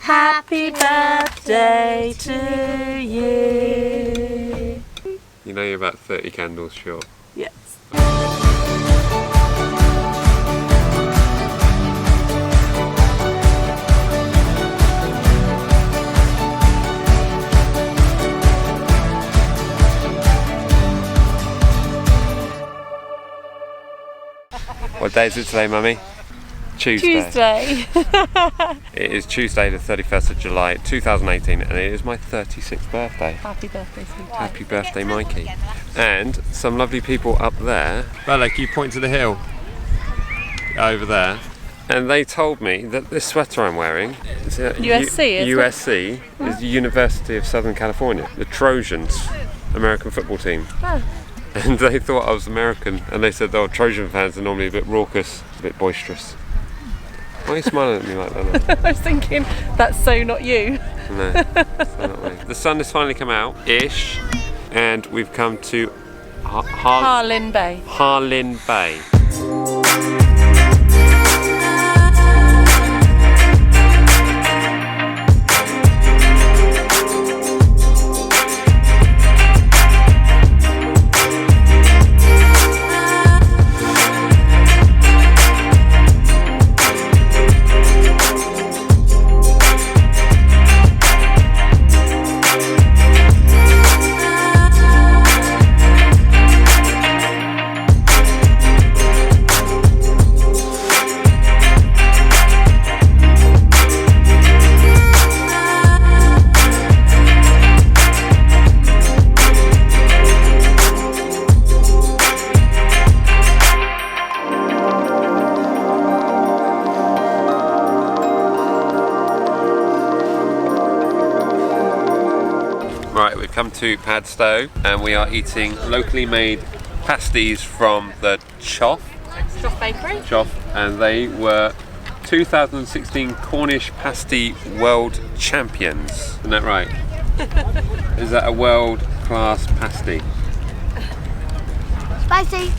Happy birthday to you. You know you're about 30 candles short. Yes. What day is it today, Mummy? Tuesday. It is Tuesday the 31st of July 2018 and it is my 36th birthday. Happy birthday, sweetie. Happy birthday, Mikey. And some lovely people up there. Bella, can you point to the hill? Over there. And they told me that this sweater I'm wearing is USC is the University of Southern California. The Trojans, American football team. Oh. And they thought I was American and they said, oh, Trojan fans are normally a bit raucous, a bit boisterous. Why are you smiling at me like that? I was thinking, that's so not you. No, so not me. The sun has finally come out, ish, and we've come to Harlyn Bay. Harlyn Bay. Right, we've come to Padstow and we are eating locally made pasties from the Choff Bakery. Choff, and they were 2016 Cornish pasty world champions. Isn't that right? Is that a world class pasty? Spicy.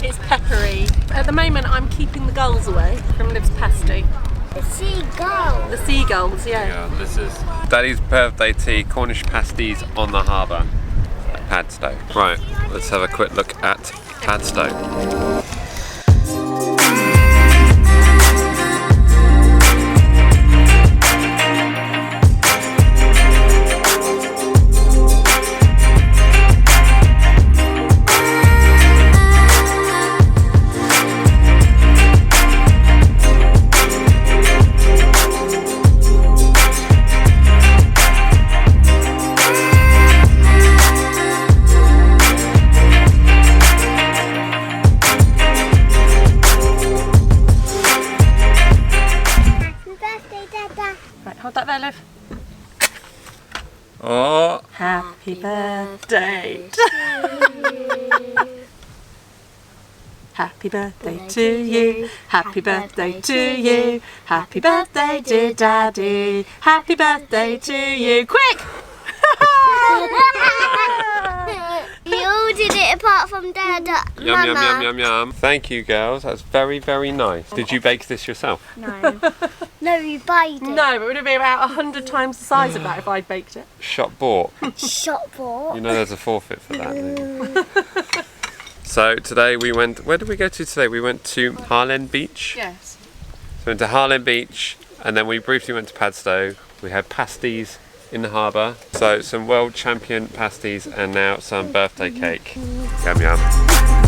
It's peppery. At the moment I'm keeping the gulls away from Liv's pasty. The seagull. The seagulls, yeah. Yeah, this is Daddy's birthday tea, Cornish pasties on the harbour at Padstow. Right, let's have a quick look at Padstow. Right, hold that there, Liv. Oh, Happy birthday. Happy birthday to you. Happy birthday to you. Happy birthday, dear Daddy. Happy birthday to you. Quick! You all did it apart from Dad. yum, yum, yum, yum, yum. Thank you, girls. That's very, very nice. Did you bake this yourself? No. No, you baked it. No, but it would have been about 100 times the size of that if I'd baked it. Shop bought. Shop bought. You know there's a forfeit for that. So today we went, where did we go to today? We went to Harlyn Beach. Yes. So we went to Harlyn Beach and then we briefly went to Padstow. We had pasties in the harbour. So some world champion pasties and now some birthday cake. Yum yum.